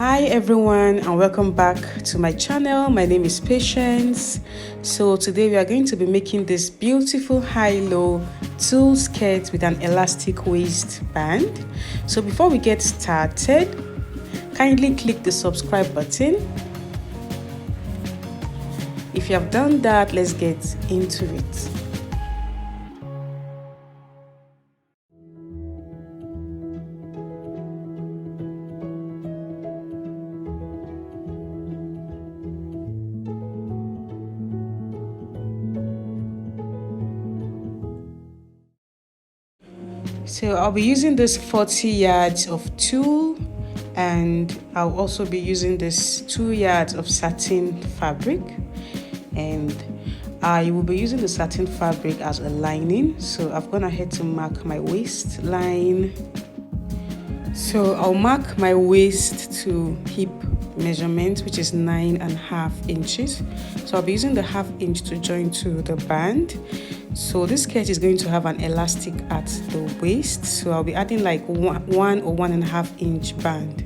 Hi everyone, and welcome back to my channel. My name is Patience. So today we are going to be making this beautiful high-low tulle skirt with an elastic waistband. So before we get started, kindly click the subscribe button. If you have done that, let's get into it. So I'll be using this 40 yards of tulle, and I'll also be using this 2 yards of satin fabric, and I will be using the satin fabric as a lining. So I've gone ahead to mark my waistline. So I'll mark my waist to hip measurement, which is 9.5 inches. So I'll be using the 1/2 inch to join to the band. So this skirt is going to have an elastic at the waist, so I'll be adding like 1 or 1.5 inch band.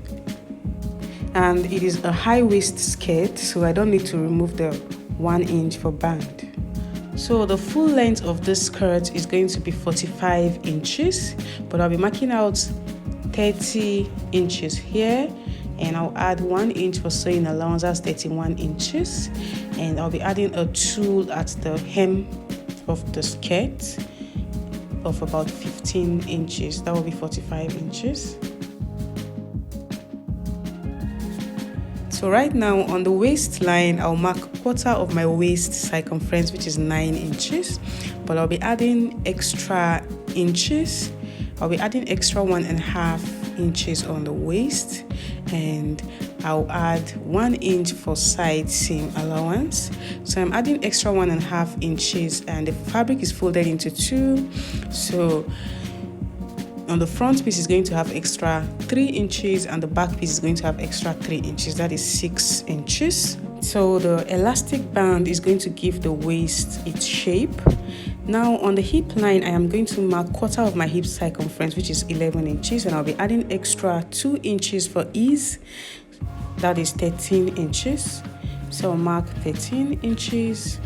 And it is a high waist skirt, so I don't need to remove the 1 inch for band. So the full length of this skirt is going to be 45 inches, but I'll be marking out 30 inches here, and I'll add 1 inch for sewing allowance, that's 31 inches. And I'll be adding a tulle at the hem of the skirt of about 15 inches, that will be 45 inches. So right now on the waistline, I'll mark 1/4 of my waist circumference, which is 9 inches, but I'll be adding extra inches. I'll be adding extra 1.5 inches on the waist, and I'll add 1 inch for side seam allowance. So I'm adding extra 1.5 inches, and the fabric is folded into 2. So on the front piece is going to have extra 3 inches, and the back piece is going to have extra 3 inches, that is 6 inches. So the elastic band is going to give the waist its shape. Now on the hip line, I am going to mark 1/4 of my hip circumference, which is 11 inches, and I'll be adding extra 2 inches for ease, that is 13 inches. So I'll mark 13 inches,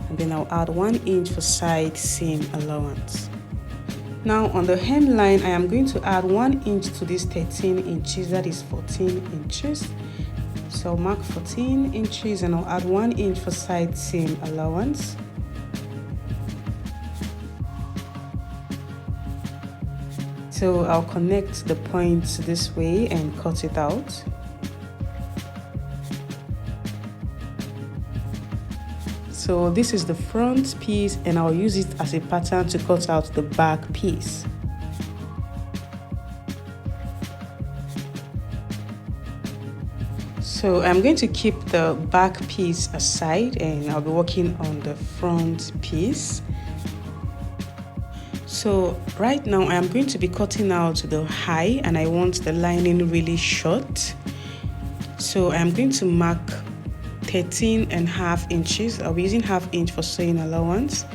and then I'll add 1 inch for side seam allowance. Now on the hemline, I am going to add 1 inch to this 13 inches, that is 14 inches. So I'll mark 14 inches, and I'll add 1 inch for side seam allowance. So I'll connect the points this way and cut it out. So this is the front piece, and I'll use it as a pattern to cut out the back piece. So I'm going to keep the back piece aside, and I'll be working on the front piece. So right now I am going to be cutting out the high, and I want the lining really short. So I'm going to mark 13.5 inches. I'll be using 1/2 inch for sewing allowance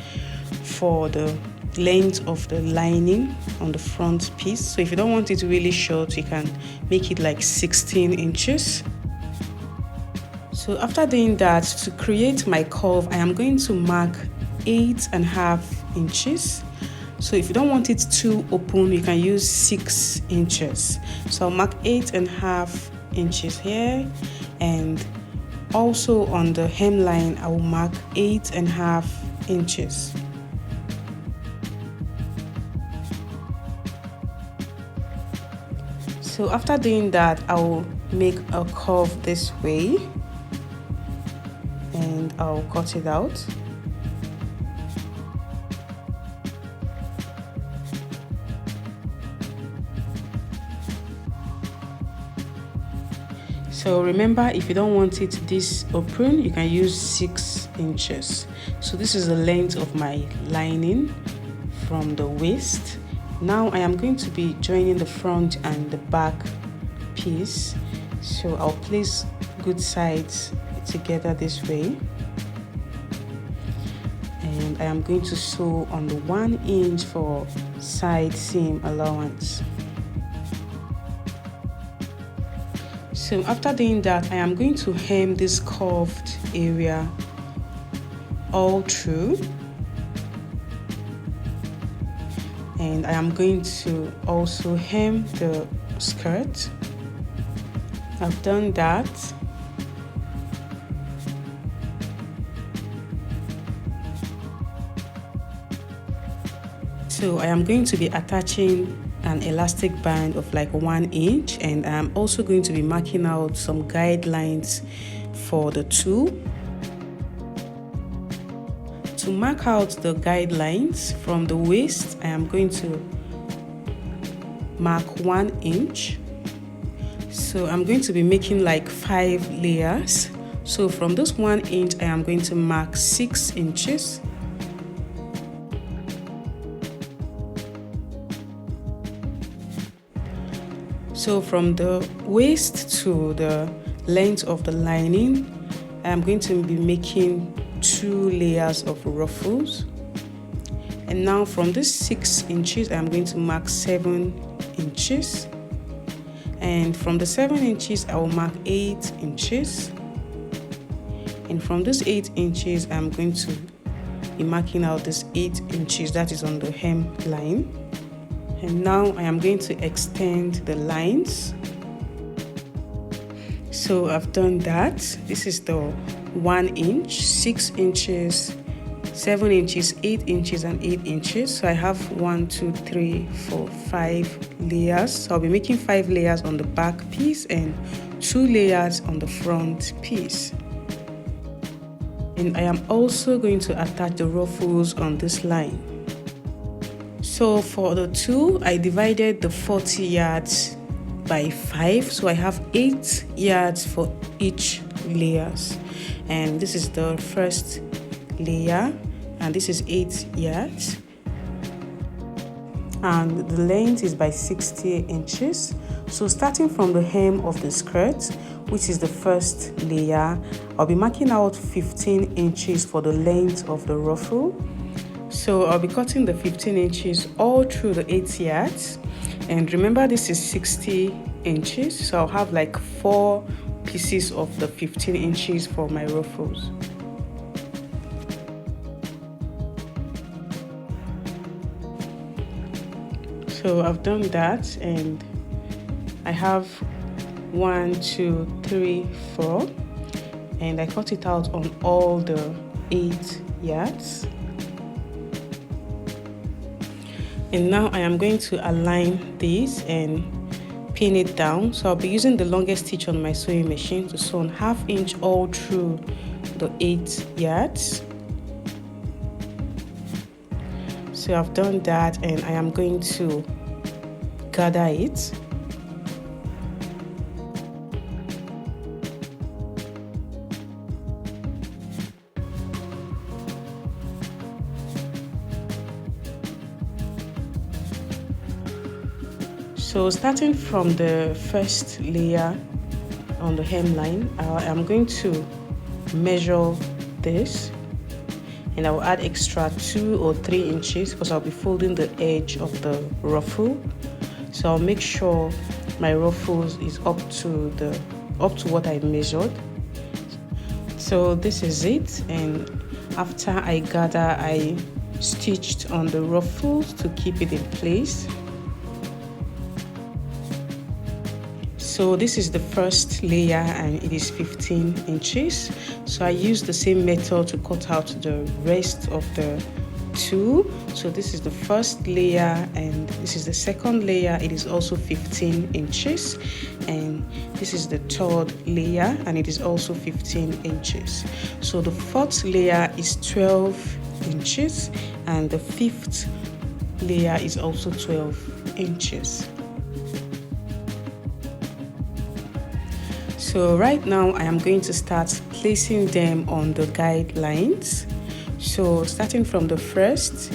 for the length of the lining on the front piece. So if you don't want it really short, you can make it like 16 inches. So after doing that, to create my curve, I am going to mark 8.5 inches. So if you don't want it too open, you can use 6 inches. So I'll mark 8.5 inches here, and also on the hemline, I will mark 8.5 inches. So after doing that, I will make a curve this way, and I'll cut it out. So remember, if you don't want it this open, you can use 6 inches. So this is the length of my lining from the waist. Now I am going to be joining the front and the back piece. So I'll place good sides together this way, and I am going to sew on the 1 inch for side seam allowance. So after doing that, I am going to hem this curved area all through, and I am going to also hem the skirt. I've done that. So I am going to be attaching an elastic band of like 1 inch, and I'm also going to be marking out some guidelines for the tulle. To mark out the guidelines from the waist, I am going to mark 1 inch. So I'm going to be making like 5 layers. So from this 1 inch, I am going to mark 6 inches. So from the waist to the length of the lining, I'm going to be making 2 layers of ruffles. And now from this 6 inches, I'm going to mark 7 inches. And from the 7 inches, I will mark 8 inches. And from this 8 inches, I'm going to be marking out this 8 inches that is on the hem line. And now I am going to extend the lines. So I've done that. This is the 1 inch, 6 inches, 7 inches, 8 inches, and 8 inches. So I have 1, 2, 3, 4, 5 layers. So I'll be making 5 layers on the back piece and 2 layers on the front piece. And I am also going to attach the ruffles on this line. So for the tulle, I divided the 40 yards by 5. So I have 8 yards for each layers. And this is the first layer, and this is 8 yards. And the length is by 60 inches. So starting from the hem of the skirt, which is the first layer, I'll be marking out 15 inches for the length of the ruffle. So I'll be cutting the 15 inches all through the 8 yards. And remember, this is 60 inches. So I'll have like 4 pieces of the 15 inches for my ruffles. So I've done that, and I have 1, 2, 3, 4, and I cut it out on all the 8 yards. And now I am going to align this and pin it down. So I'll be using the longest stitch on my sewing machine to sew on 1/2 inch all through the 8 yards. So I've done that, and I am going to gather it. So starting from the first layer on the hemline, I'm going to measure this, and I will add extra 2 or 3 inches because I'll be folding the edge of the ruffle. So I'll make sure my ruffles is up to what I measured. So this is it, and after I gather, I stitched on the ruffles to keep it in place. So this is the first layer, and it is 15 inches. So I used the same method to cut out the rest of the tulle. So this is the first layer, and this is the second layer. It is also 15 inches. And this is the third layer, and it is also 15 inches. So the fourth layer is 12 inches, and the fifth layer is also 12 inches. So right now I am going to start placing them on the guidelines. So starting from the first,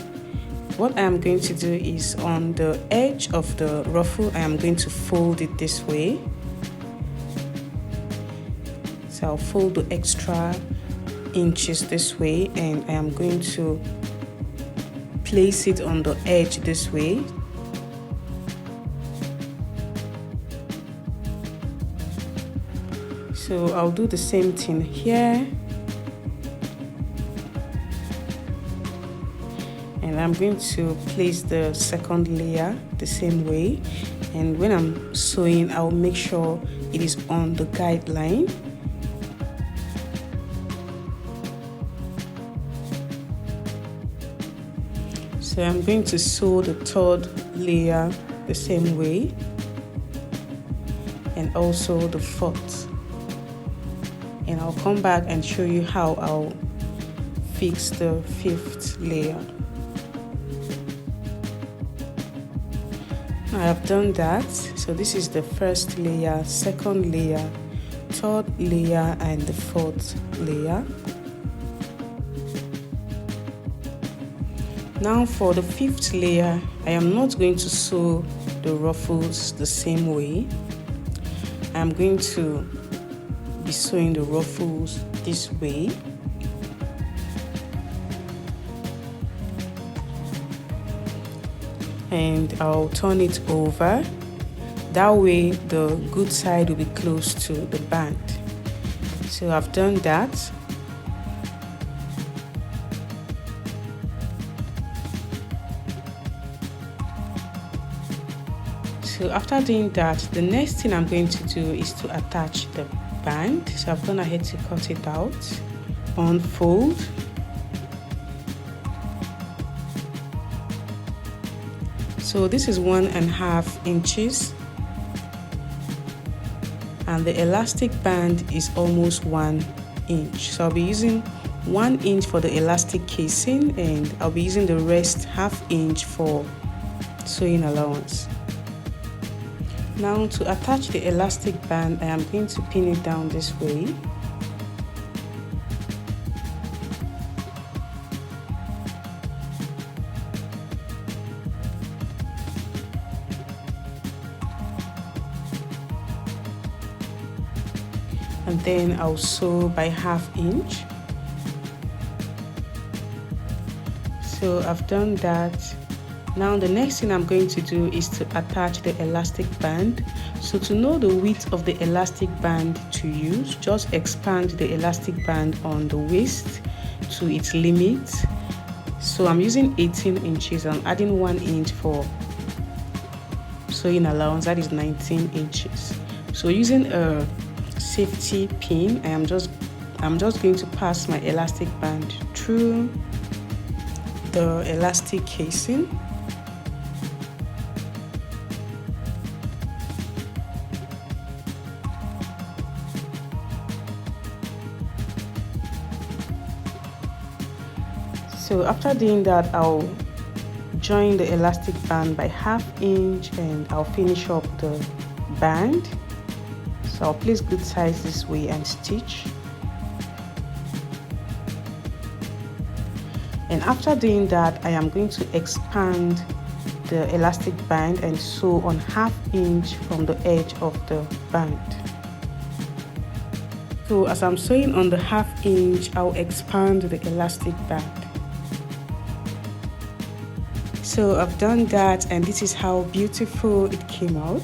what I am going to do is on the edge of the ruffle, I am going to fold it this way. So I'll fold the extra inches this way, and I am going to place it on the edge this way. So I'll do the same thing here. And I'm going to place the second layer the same way. And when I'm sewing, I'll make sure it is on the guideline. So I'm going to sew the third layer the same way, and also the fourth. And I'll come back and show you how I'll fix the fifth layer. I have done that. So this is the first layer, second layer, third layer, and the fourth layer. Now for the fifth layer, I am not going to sew the ruffles the same way. I am going to be sewing the ruffles this way. And I'll turn it over. That way the good side will be close to the band. So I've done that. So after doing that, the next thing I'm going to do is to attach the band. So I've gone ahead to cut it out, unfold. So this is 1.5 inches, and the elastic band is almost 1 inch. So I'll be using 1 inch for the elastic casing, and I'll be using the rest ½ inch for sewing allowance. Now to attach the elastic band, I am going to pin it down this way. And then I'll sew by ½ inch. So I've done that. Now the next thing I'm going to do is to attach the elastic band. So to know the width of the elastic band to use, just expand the elastic band on the waist to its limit. So I'm using 18 inches. I'm adding 1 inch for sewing allowance, that is 19 inches. So using a safety pin, I'm just going to pass my elastic band through the elastic casing. So after doing that, I'll join the elastic band by ½ inch, and I'll finish up the band. So I'll place good size this way and stitch. And after doing that, I am going to expand the elastic band and sew on ½ inch from the edge of the band. So as I'm sewing on the ½ inch, I'll expand the elastic band. So I've done that, and this is how beautiful it came out.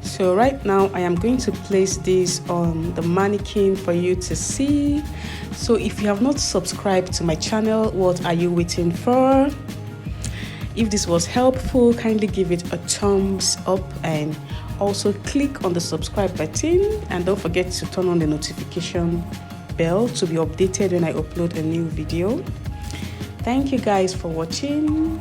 So right now I am going to place this on the mannequin for you to see. So if you have not subscribed to my channel, what are you waiting for? If this was helpful, kindly give it a thumbs up, and also click on the subscribe button, and don't forget to turn on the notification bell to be updated when I upload a new video. Thank you guys for watching.